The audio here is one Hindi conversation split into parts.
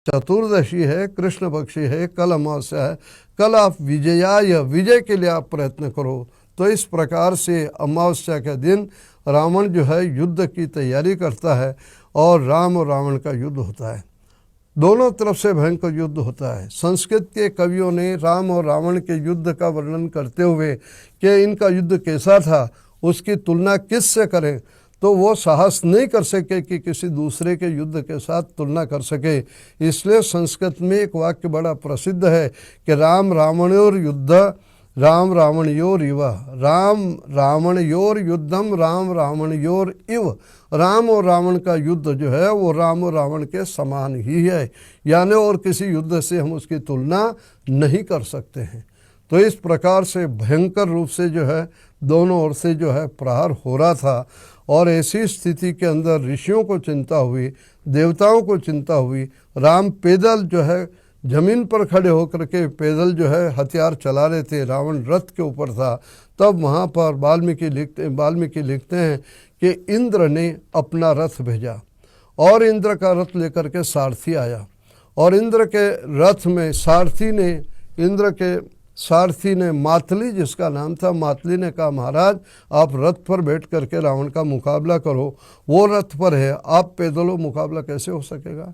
चतुर्दशी है, कृष्ण पक्षी है, कल अमावस्या है, कल आप विजय के लिए आप प्रयत्न करो। तो इस प्रकार से अमावस्या के दिन रावण जो है युद्ध की तैयारी करता है और राम और रावण का युद्ध होता है। दोनों तरफ से भयंकर युद्ध होता है। संस्कृत के कवियों ने राम और रावण के युद्ध का वर्णन करते हुए कि इनका युद्ध कैसा था, उसकी तुलना किससे करें, तो वो साहस नहीं कर सके कि किसी दूसरे के युद्ध के साथ तुलना कर सके। इसलिए संस्कृत में एक वाक्य बड़ा प्रसिद्ध है कि राम रावणयोर युद्ध राम रावणयोर इव, राम रावणयोर युद्धम राम रावणयोर इव। राम और रावण का युद्ध जो है वो राम और रावण के समान ही है, यानी और किसी युद्ध से हम उसकी तुलना नहीं कर सकते हैं। तो इस प्रकार से भयंकर रूप से जो है दोनों ओर से जो है प्रहार हो रहा था। और ऐसी स्थिति के अंदर ऋषियों को चिंता हुई, देवताओं को चिंता हुई। राम पैदल जो है जमीन पर खड़े होकर के पैदल जो है हथियार चला रहे थे, रावण रथ के ऊपर था। तब वहाँ पर वाल्मीकि लिखते हैं कि इंद्र ने अपना रथ भेजा और इंद्र का रथ लेकर के सारथी आया और इंद्र के रथ में सारथी ने मातली, जिसका नाम था, मातली ने कहा महाराज आप रथ पर बैठ करके रावण का मुकाबला करो, वो रथ पर है, आप पैदलों मुकाबला कैसे हो सकेगा,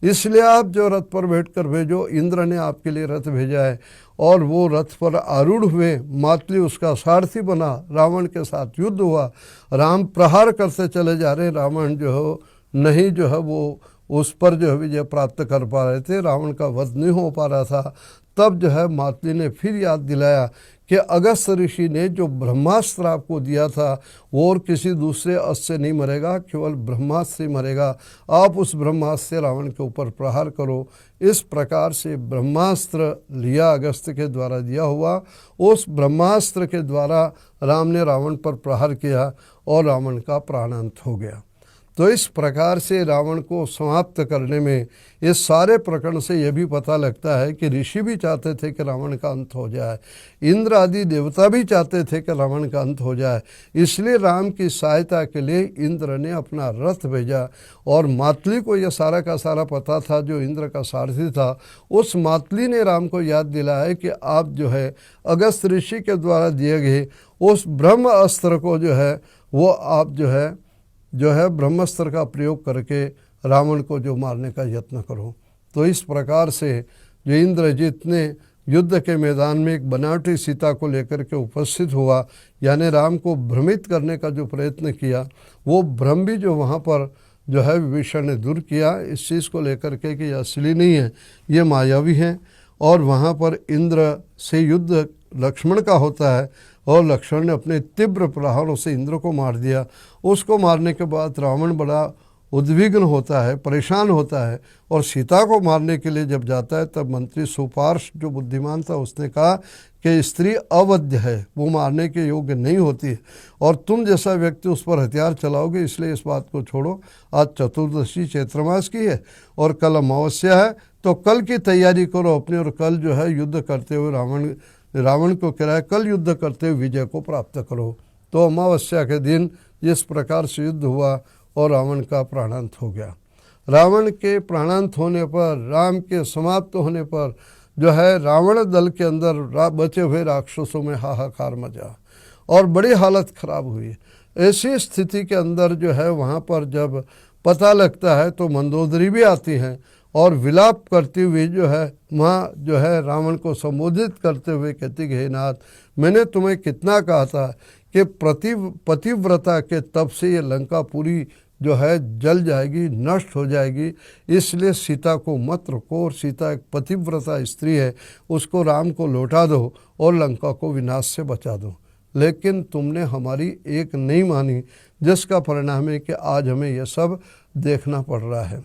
इसलिए आप जो रथ पर बैठ कर भेजो। इंद्र ने आपके लिए रथ भेजा है और वो रथ पर आरूढ़ हुए, मातली उसका सारथी बना, रावण के साथ युद्ध हुआ। राम प्रहार करते चले जा रहे, रावण जो है वो उस पर जो है विजय प्राप्त कर पा रहे थे, रावण का वध नहीं हो पा रहा था। तब जो है मातली ने फिर याद दिलाया कि अगस्त ऋषि ने जो ब्रह्मास्त्र आपको दिया था वो और किसी दूसरे अस्त्र से नहीं मरेगा, केवल ब्रह्मास्त्र से मरेगा। आप उस ब्रह्मास्त्र से रावण के ऊपर प्रहार करो। इस प्रकार से ब्रह्मास्त्र लिया, अगस्त के द्वारा दिया हुआ, उस ब्रह्मास्त्र के द्वारा राम ने रावण पर प्रहार किया और रावण का प्राणांत हो गया। तो इस प्रकार से रावण को समाप्त करने में इस सारे प्रकरण से यह भी पता लगता है कि ऋषि भी चाहते थे कि रावण का अंत हो जाए, इंद्र आदि देवता भी चाहते थे कि रावण का अंत हो जाए। इसलिए राम की सहायता के लिए इंद्र ने अपना रथ भेजा और मातली को यह सारा का सारा पता था, जो इंद्र का सारथी था। उस मातली ने राम को याद दिलाया कि आप जो है अगस्त ऋषि के द्वारा दिए गए उस ब्रह्म अस्त्र को जो है वो आप जो है ब्रह्मास्त्र का प्रयोग करके रावण को जो मारने का यत्न करो। तो इस प्रकार से जो इंद्रजीत ने युद्ध के मैदान में एक बनावटी सीता को लेकर के उपस्थित हुआ, यानी राम को भ्रमित करने का जो प्रयत्न किया, वो भ्रम भी जो वहाँ पर जो है विभीषण ने दूर किया इस चीज़ को लेकर के कि यह असली नहीं है, ये मायावी है। और वहाँ पर इंद्र से युद्ध लक्ष्मण का होता है और लक्ष्मण ने अपने तीव्र प्रहारों से इंद्र को मार दिया। उसको मारने के बाद रावण बड़ा उद्विग्न होता है, परेशान होता है और सीता को मारने के लिए जब जाता है तब मंत्री सुपार्श जो बुद्धिमान था उसने कहा कि स्त्री अवध्य है, वो मारने के योग्य नहीं होती है और तुम जैसा व्यक्ति उस पर हथियार चलाओगे, इसलिए इस बात को छोड़ो। आज चतुर्दशी चैत्र मास की है और कल अमावस्या है, तो कल की तैयारी करो अपनी और कल जो है युद्ध करते हुए रावण को कह रहा है कल युद्ध करते हुए विजय को प्राप्त करो। तो अमावस्या के दिन जिस प्रकार से युद्ध हुआ और रावण का प्राणांत हो गया। रावण के प्राणांत होने पर, राम के समाप्त होने पर जो है रावण दल के अंदर बचे हुए राक्षसों में हाहाकार मचा और बड़ी हालत खराब हुई। ऐसी स्थिति के अंदर जो है वहाँ पर जब पता लगता है तो मंदोदरी भी आती हैं और विलाप करती हुई जो है वहाँ जो है रावण को संबोधित करते हुए कहती हे नाथ, मैंने तुम्हें कितना कहा था कि पतिव्रता के तप से ये लंका पूरी जो है जल जाएगी, नष्ट हो जाएगी, इसलिए सीता को मत रखो और सीता एक पतिव्रता स्त्री है, उसको राम को लौटा दो और लंका को विनाश से बचा दो। लेकिन तुमने हमारी एक नहीं मानी, जिसका परिणाम है कि आज हमें यह सब देखना पड़ रहा है।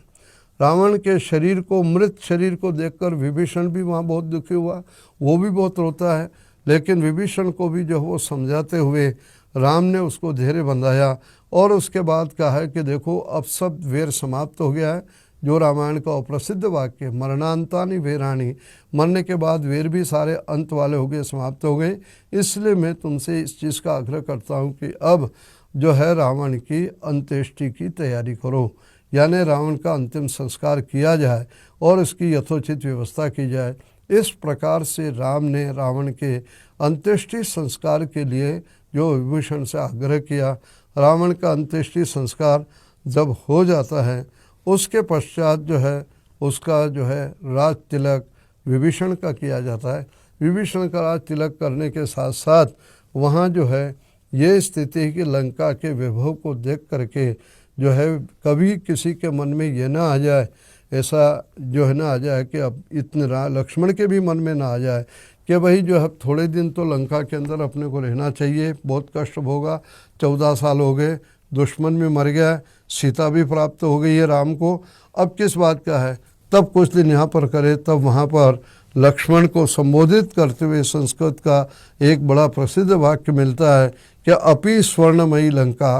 रावण के शरीर को, मृत शरीर को देखकर विभीषण भी वहाँ बहुत दुखी हुआ, वो भी बहुत रोता है। लेकिन विभीषण को भी जो वो समझाते हुए राम ने उसको धैर्य बंधाया और उसके बाद कहा है कि देखो अब सब वेर समाप्त हो गया है। जो रामायण का अप्रसिद्ध वाक्य मरणांतानि वेराणि, मरने के बाद वेर भी सारे अंत वाले हो गए, समाप्त हो गए। इसलिए मैं तुमसे इस चीज़ का आग्रह करता हूँ कि अब जो है रावण की अंत्येष्टि की तैयारी करो, यानी रावण का अंतिम संस्कार किया जाए और इसकी यथोचित व्यवस्था की जाए। इस प्रकार से राम ने रावण के अंत्येष्टि संस्कार के लिए जो विभीषण से आग्रह किया, रावण का अंत्येष्टि संस्कार जब हो जाता है उसके पश्चात जो है उसका जो है राज तिलक विभीषण का किया जाता है। विभीषण का राज तिलक करने के साथ साथ वहाँ जो है ये स्थिति है कि लंका के वैभव को देख करके जो है कभी किसी के मन में ये ना आ जाए, ऐसा जो है ना आ जाए कि अब इतने लक्ष्मण के भी मन में ना आ जाए कि भाई जो है थोड़े दिन तो लंका के अंदर अपने को रहना चाहिए, बहुत कष्ट होगा, 14 साल हो गए, दुश्मन भी मर गया, सीता भी प्राप्त हो गई है राम को, अब किस बात का है। तब कुछ दिन यहाँ पर करे, तब वहाँ पर लक्ष्मण को संबोधित करते हुए संस्कृत का एक बड़ा प्रसिद्ध वाक्य मिलता है कि अपि स्वर्णमयी लंका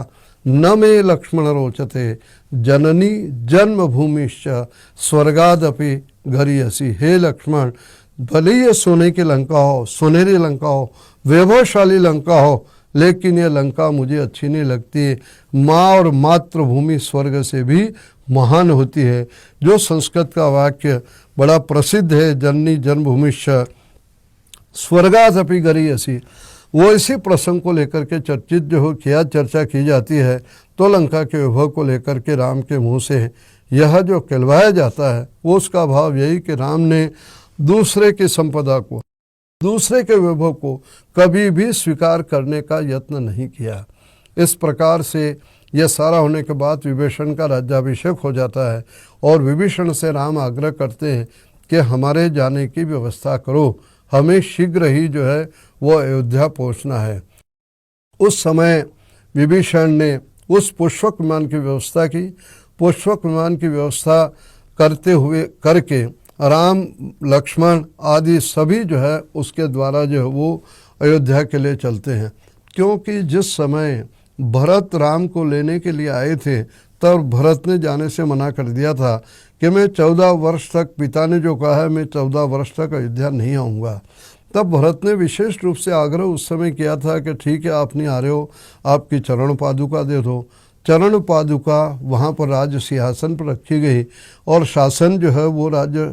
न मे लक्ष्मण रोचते जननी जन्मभूमिश्च स्वर्गादपि गरीयसी। हे लक्ष्मण, भले ये सोने की लंका हो, सुनहरी लंका हो, वैभवशाली लंका हो, लेकिन ये लंका मुझे अच्छी नहीं लगती। माँ और मातृभूमि स्वर्ग से भी महान होती है। जो संस्कृत का वाक्य बड़ा प्रसिद्ध है, जननी जन्मभूमिश्च स्वर्गादपि गरीयसी, वो इसी प्रसंग को लेकर के चर्चित जो हो किया चर्चा की जाती है। तो लंका के वैभव को लेकर के राम के मुंह से यह जो कहलवाया जाता है वो उसका भाव यही कि राम ने दूसरे की संपदा को, दूसरे के वैभव को कभी भी स्वीकार करने का यत्न नहीं किया। इस प्रकार से यह सारा होने के बाद विभीषण का राज्याभिषेक हो जाता है और विभीषण से राम आग्रह करते हैं कि हमारे जाने की व्यवस्था करो, हमें शीघ्र ही जो है वो अयोध्या पहुंचना है। उस समय विभीषण ने उस पुष्पक विमान की व्यवस्था की। पुष्पक विमान की व्यवस्था करके राम लक्ष्मण आदि सभी जो है उसके द्वारा जो है वो अयोध्या के लिए चलते हैं। क्योंकि जिस समय भरत राम को लेने के लिए आए थे तब भरत ने जाने से मना कर दिया था कि मैं 14 वर्ष तक, पिता ने जो कहा है मैं 14 वर्ष तक अयोध्या नहीं आऊँगा। तब भरत ने विशेष रूप से आग्रह उस समय किया था कि ठीक है, आप नहीं आ रहे हो, आपकी चरण पादुका दे दो। चरण पादुका वहाँ पर राज्य सिंहासन पर रखी गई और शासन जो है वो राज्य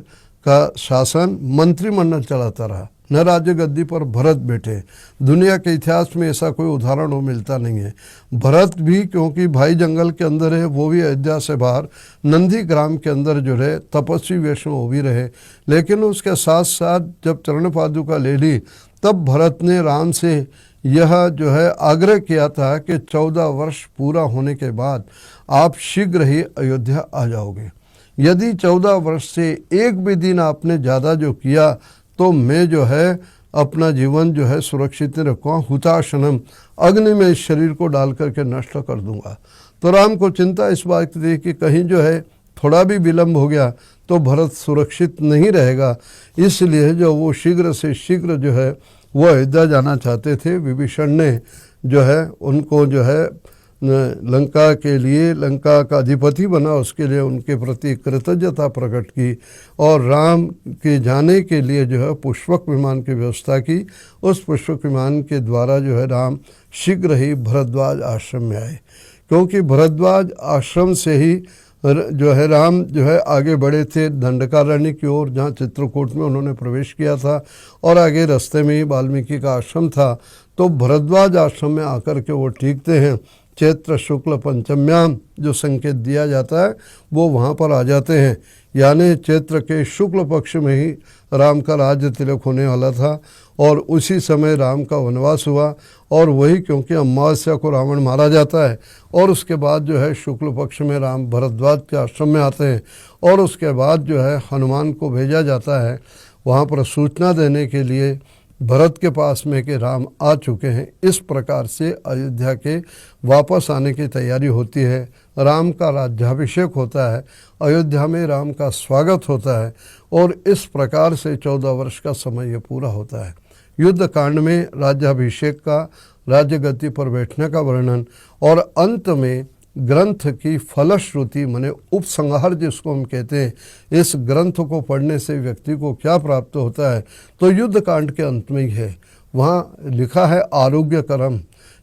का शासन मंत्रिमंडल चलाता रहा, न राज्य गद्दी पर भरत बैठे। दुनिया के इतिहास में ऐसा कोई उदाहरण वो मिलता नहीं है। भरत भी क्योंकि भाई जंगल के अंदर है, वो भी अयोध्या से बाहर नंदी ग्राम के अंदर जो रहे, तपस्वी वैष्णव वो भी रहे। लेकिन उसके साथ साथ जब चरण पादुका ले ली तब भरत ने राम से यह जो है आग्रह किया था कि 14 वर्ष पूरा होने के बाद आप शीघ्र ही अयोध्या आ जाओगे। यदि 14 वर्ष से एक भी दिन आपने ज़्यादा जो किया तो मैं जो है अपना जीवन जो है सुरक्षित नहीं रखूँगा, हुताशनम, अग्नि में इस शरीर को डाल करके नष्ट कर दूंगा। तो राम को चिंता इस बात की थी कि कहीं जो है थोड़ा भी विलम्ब हो गया तो भरत सुरक्षित नहीं रहेगा, इसलिए जो वो शीघ्र से शीघ्र जो है वो अयोध्या जाना चाहते थे। विभीषण ने जो है उनको जो है लंका के लिए, लंका का अधिपति बना, उसके लिए उनके प्रति कृतज्ञता प्रकट की और राम के जाने के लिए जो है पुष्पक विमान की व्यवस्था की। उस पुष्पक विमान के द्वारा जो है राम शीघ्र ही भरद्वाज आश्रम में आए, क्योंकि भरद्वाज आश्रम से ही जो है राम जो है आगे बढ़े थे दंडकारण्य की ओर, जहाँ चित्रकूट में उन्होंने प्रवेश किया था और आगे रास्ते में ही वाल्मीकि का आश्रम था। तो भरद्वाज आश्रम में आकर के वो टीकते हैं। चैत्र शुक्ल पंचम्याम जो संकेत दिया जाता है वो वहाँ पर आ जाते हैं, यानी चैत्र के शुक्ल पक्ष में ही राम का राज्य तिलक होने वाला था और उसी समय राम का वनवास हुआ। और वही क्योंकि अमावस्या को रावण मारा जाता है और उसके बाद जो है शुक्ल पक्ष में राम भरद्वाज के आश्रम में आते हैं और उसके बाद जो है हनुमान को भेजा जाता है वहाँ पर सूचना देने के लिए भरत के पास में कि राम आ चुके हैं। इस प्रकार से अयोध्या के वापस आने की तैयारी होती है। राम का राज्याभिषेक होता है, अयोध्या में राम का स्वागत होता है और इस प्रकार से 14 वर्ष का समय ये पूरा होता है। युद्ध कांड में राज्याभिषेक का, राज्य गद्दी पर बैठने का वर्णन और अंत में ग्रंथ की फलश्रुति माने उपसंहार जिसको हम कहते हैं, इस ग्रंथ को पढ़ने से व्यक्ति को क्या प्राप्त होता है तो युद्ध कांड के अंत में ही है। वहाँ लिखा है आरोग्य करम,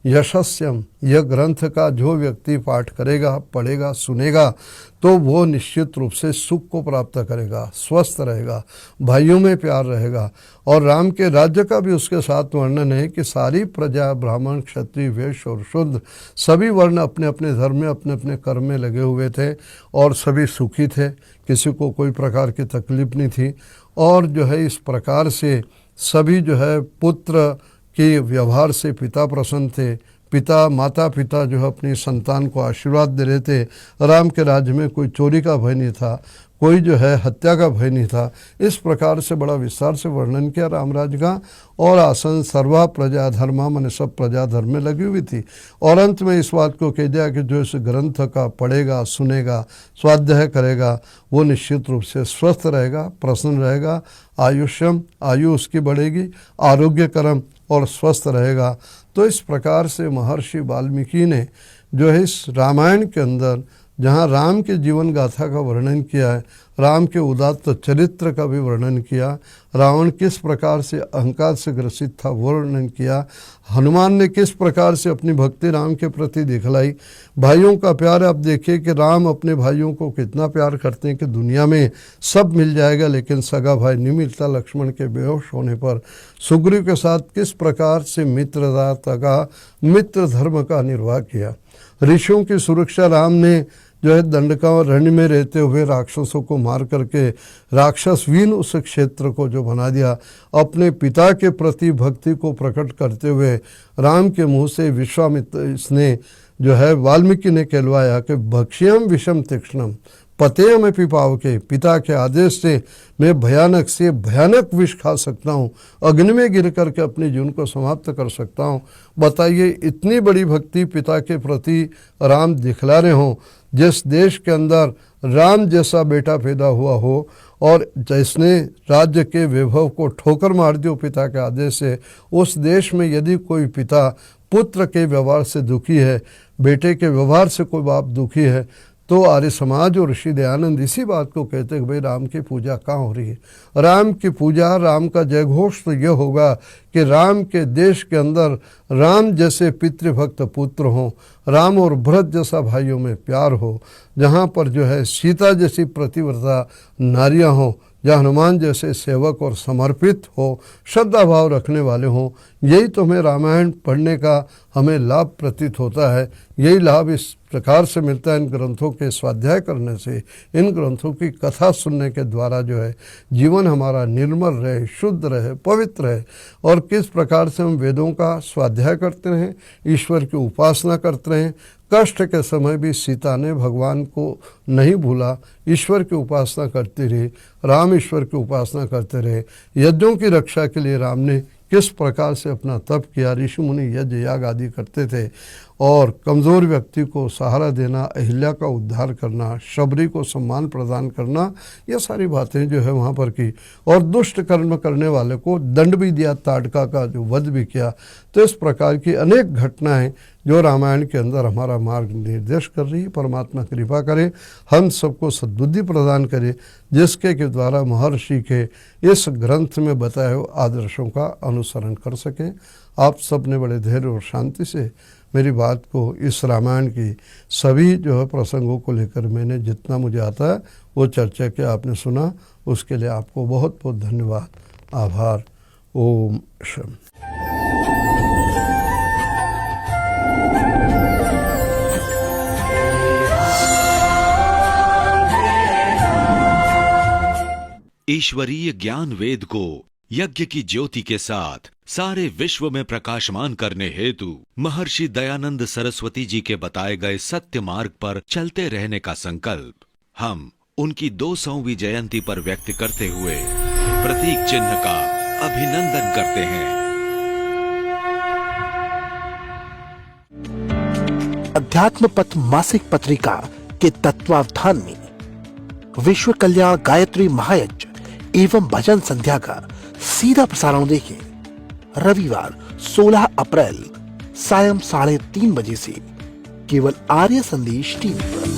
यशस्यम, यह ग्रंथ का जो व्यक्ति पाठ करेगा, पढ़ेगा, सुनेगा तो वो निश्चित रूप से सुख को प्राप्त करेगा, स्वस्थ रहेगा, भाइयों में प्यार रहेगा। और राम के राज्य का भी उसके साथ वर्णन है कि सारी प्रजा, ब्राह्मण, क्षत्रिय, वैश्य और शूद्र, सभी वर्ण अपने अपने धर्म में, अपने अपने कर्म में लगे हुए थे और सभी सुखी थे, किसी को कोई प्रकार की तकलीफ नहीं थी। और जो है इस प्रकार से सभी जो है पुत्र के व्यवहार से पिता प्रसन्न थे। पिता, माता पिता जो है अपनी संतान को आशीर्वाद दे रहे थे। राम के राज्य में कोई चोरी का भय नहीं था, कोई जो है हत्या का भय नहीं था। इस प्रकार से बड़ा विस्तार से वर्णन किया रामराज का। और आसन सर्वा प्रजा धर्मा, मैंने सब प्रजा धर्म में लगी हुई थी। और अंत में इस बात को कह दिया कि जो इस ग्रंथ का पढ़ेगा, सुनेगा, स्वाध्याय करेगा, वो निश्चित रूप से स्वस्थ रहेगा, प्रसन्न रहेगा, आयु उसकी बढ़ेगी, आरोग्यकरम और स्वस्थ रहेगा। तो इस प्रकार से महर्षि वाल्मीकि ने जो है इस रामायण के अंदर जहाँ राम के जीवन गाथा का वर्णन किया है, राम के उदात्त चरित्र का भी वर्णन किया, रावण किस प्रकार से अहंकार से ग्रसित था वो वर्णन किया, हनुमान ने किस प्रकार से अपनी भक्ति राम के प्रति दिखलाई, भाइयों का प्यार आप देखिए कि राम अपने भाइयों को कितना प्यार करते हैं कि दुनिया में सब मिल जाएगा लेकिन सगा भाई नहीं मिलता। लक्ष्मण के बेहोश होने पर सुग्रीव के साथ किस प्रकार से मित्रता का, मित्र धर्म का निर्वाह किया। ऋषियों की सुरक्षा राम ने जो है दंडकारण्य में रहते हुए राक्षसों को मार करके राक्षसवीन उस क्षेत्र को जो बना दिया। अपने पिता के प्रति भक्ति को प्रकट करते हुए राम के मुंह से विश्वामित्र इसने जो है वाल्मीकि ने कहलवाया कि भक्ष्यम विषम तीक्ष्णम पतेय में पिपाव के, पिता के आदेश से मैं भयानक से भयानक विष खा सकता हूँ, अग्नि में गिर करके अपने जीवन को समाप्त कर सकता हूँ। बताइए इतनी बड़ी भक्ति पिता के प्रति राम दिखला रहे हों। जिस देश के अंदर राम जैसा बेटा पैदा हुआ हो और जिसने राज्य के वैभव को ठोकर मार दियो पिता के आदेश से, उस देश में यदि कोई पिता पुत्र के व्यवहार से दुखी है, बेटे के व्यवहार से कोई बाप दुखी है, तो आर्य समाज और ऋषि दयानंद इसी बात को कहते हैं कि भाई राम की पूजा कहाँ हो रही है। राम की पूजा, राम का जयघोष तो यह होगा कि राम के देश के अंदर राम जैसे पितृभक्त पुत्र हों, राम और भरत जैसा भाइयों में प्यार हो, जहाँ पर जो है सीता जैसी प्रतिव्रता नारियाँ हों, जहाँ हनुमान जैसे सेवक और समर्पित हो, श्रद्धा भाव रखने वाले हों। यही तो हमें रामायण पढ़ने का हमें लाभ प्रतीत होता है। यही लाभ इस प्रकार से मिलता है इन ग्रंथों के स्वाध्याय करने से, इन ग्रंथों की कथा सुनने के द्वारा जो है जीवन हमारा निर्मल रहे, शुद्ध रहे, पवित्र रहे। और किस प्रकार से हम वेदों का स्वाध्याय करते रहें, ईश्वर की उपासना करते रहें। कष्ट के समय भी सीता ने भगवान को नहीं भूला, ईश्वर की उपासना करती रही, राम ईश्वर की उपासना करते रहे। यज्ञों की रक्षा के लिए राम ने किस प्रकार से अपना तप किया, ऋषि मुनि यज्ञ याग आदि करते थे। और कमज़ोर व्यक्ति को सहारा देना, अहिल्या का उद्धार करना, शबरी को सम्मान प्रदान करना, ये सारी बातें जो है वहाँ पर की। और दुष्ट कर्म करने वाले को दंड भी दिया, ताड़का का जो वध भी किया। तो इस प्रकार की अनेक घटनाएं जो रामायण के अंदर हमारा मार्ग निर्देश कर रही है। परमात्मा कृपा करे, हम सबको सद्बुद्धि प्रदान करे, जिसके के द्वारा महर्षि के इस ग्रंथ में बताए हुए आदर्शों का अनुसरण कर सकें। आप सब ने बड़े धैर्य और शांति से मेरी बात को, इस रामायण की सभी जो है प्रसंगों को लेकर मैंने जितना मुझे आता है वो चर्चा के आपने सुना, उसके लिए आपको बहुत बहुत धन्यवाद, आभार। ओम शम। ईश्वरीय ज्ञान वेद को यज्ञ की ज्योति के साथ सारे विश्व में प्रकाशमान करने हेतु महर्षि दयानंद सरस्वती जी के बताए गए सत्य मार्ग पर चलते रहने का संकल्प हम उनकी 200वीं जयंती पर व्यक्त करते हुए प्रतीक चिन्ह का अभिनंदन करते हैं। अध्यात्म पथ मासिक पत्रिका के तत्वावधान में विश्व कल्याण गायत्री महायज्ञ एवं भजन संध्या का सीधा प्रसारण देखें रविवार 16 अप्रैल सायं 3:30 बजे से केवल आर्य संदेश टीवी पर।